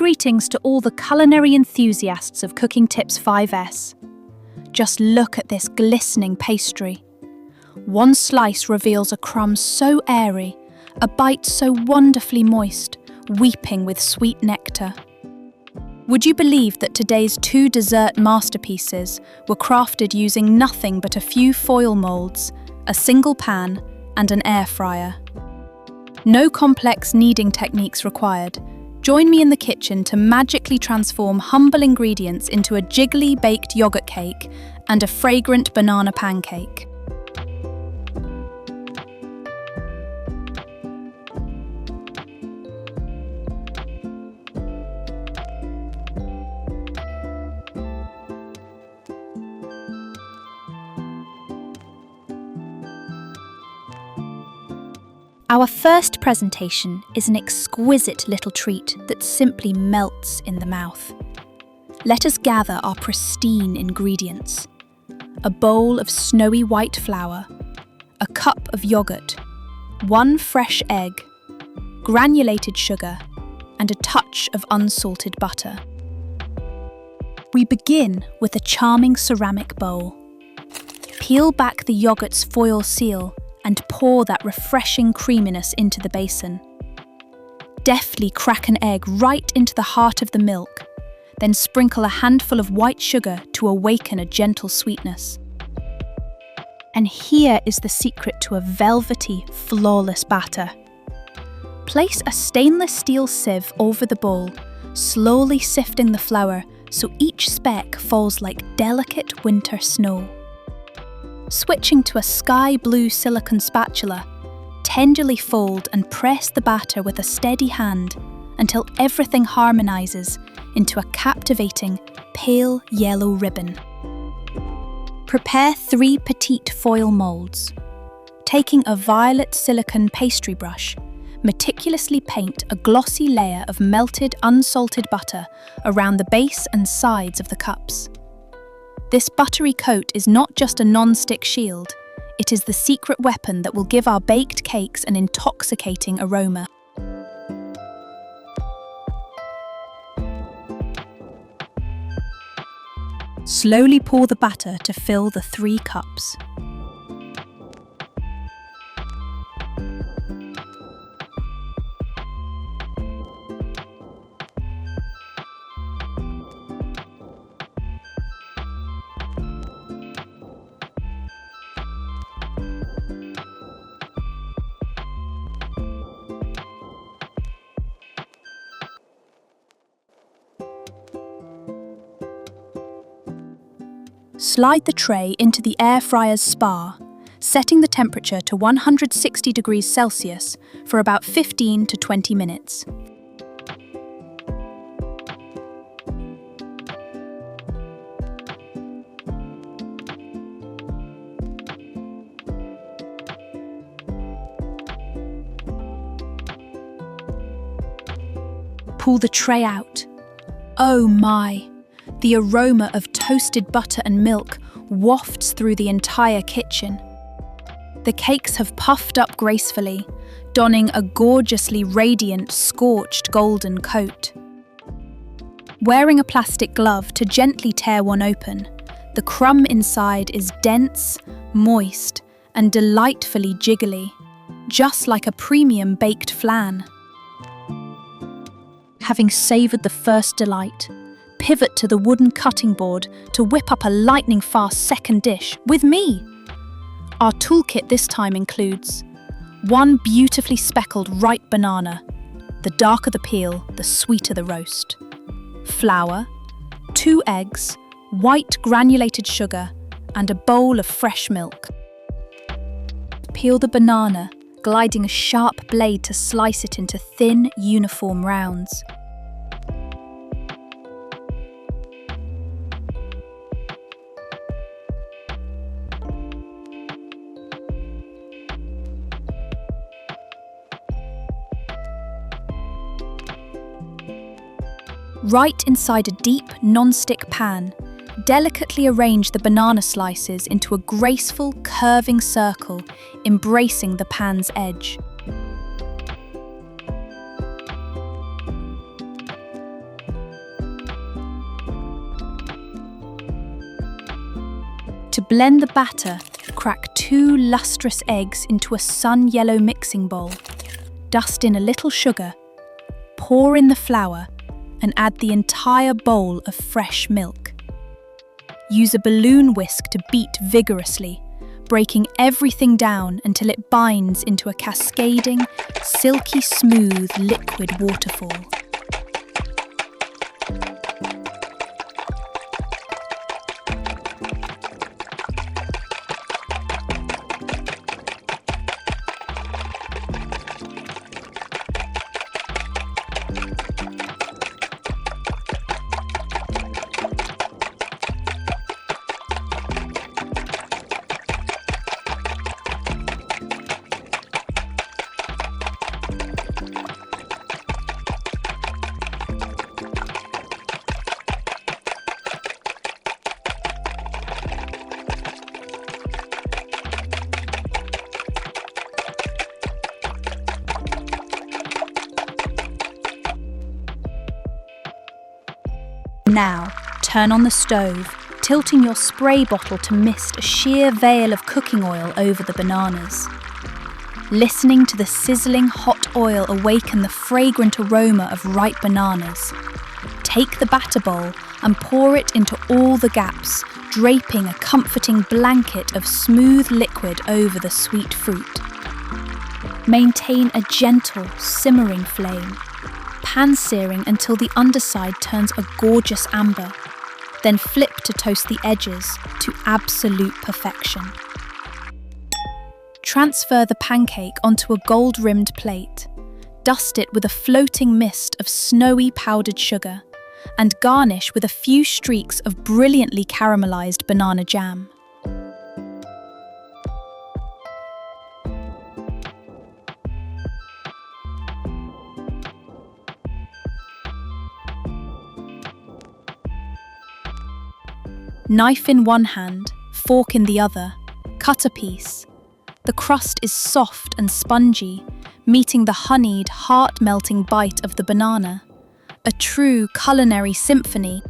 Greetings to all the culinary enthusiasts of Cooking Tips 5S. Just look at this glistening pastry. One slice reveals a crumb so airy, a bite so wonderfully moist, weeping with sweet nectar. Would you believe that today's two dessert masterpieces were crafted using nothing but a few foil molds, a single pan, and an air fryer? No complex kneading techniques required. Join me in the kitchen to magically transform humble ingredients into a jiggly baked yogurt cake and a fragrant banana pancake. Our first presentation is an exquisite little treat that simply melts in the mouth. Let us gather our pristine ingredients. A bowl of snowy white flour, a cup of yogurt, 1 fresh egg, granulated sugar, and a touch of unsalted butter. We begin with a charming ceramic bowl. Peel back the yogurt's foil seal and pour that refreshing creaminess into the basin. Deftly crack an egg right into the heart of the milk, then sprinkle a handful of white sugar to awaken a gentle sweetness. And here is the secret to a velvety, flawless batter. Place a stainless steel sieve over the bowl, slowly sifting the flour so each speck falls like delicate winter snow. Switching to a sky blue silicone spatula, tenderly fold and press the batter with a steady hand until everything harmonizes into a captivating pale yellow ribbon. Prepare 3 petite foil molds. Taking a violet silicone pastry brush, meticulously paint a glossy layer of melted unsalted butter around the base and sides of the cups. This buttery coat is not just a non-stick shield, it is the secret weapon that will give our baked cakes an intoxicating aroma. Slowly pour the batter to fill the 3 cups. Slide the tray into the air fryer's spa, setting the temperature to 160 degrees Celsius for about 15 to 20 minutes. Pull the tray out. Oh my! The aroma of toasted butter and milk wafts through the entire kitchen. The cakes have puffed up gracefully, donning a gorgeously radiant, scorched golden coat. Wearing a plastic glove to gently tear one open, the crumb inside is dense, moist, and delightfully jiggly, just like a premium baked flan. Having savoured the first delight, pivot to the wooden cutting board to whip up a lightning-fast second dish with me. Our toolkit this time includes 1 beautifully speckled ripe banana, the darker the peel, the sweeter the roast, flour, 2 eggs, white granulated sugar, and a bowl of fresh milk. Peel the banana, gliding a sharp blade to slice it into thin, uniform rounds. Right inside a deep, non-stick pan, delicately arrange the banana slices into a graceful, curving circle, embracing the pan's edge. To blend the batter, crack 2 lustrous eggs into a sun-yellow mixing bowl. Dust in a little sugar, pour in the flour, and add the entire bowl of fresh milk. Use a balloon whisk to beat vigorously, breaking everything down until it binds into a cascading, silky smooth liquid waterfall. Now, turn on the stove, tilting your spray bottle to mist a sheer veil of cooking oil over the bananas. Listening to the sizzling hot oil awaken the fragrant aroma of ripe bananas. Take the batter bowl and pour it into all the gaps, draping a comforting blanket of smooth liquid over the sweet fruit. Maintain a gentle, simmering flame, pan-searing until the underside turns a gorgeous amber, then flip to toast the edges to absolute perfection. Transfer the pancake onto a gold-rimmed plate, dust it with a floating mist of snowy powdered sugar, and garnish with a few streaks of brilliantly caramelized banana jam. Knife in one hand, fork in the other, cut a piece. The crust is soft and spongy, meeting the honeyed, heart-melting bite of the banana. A true culinary symphony.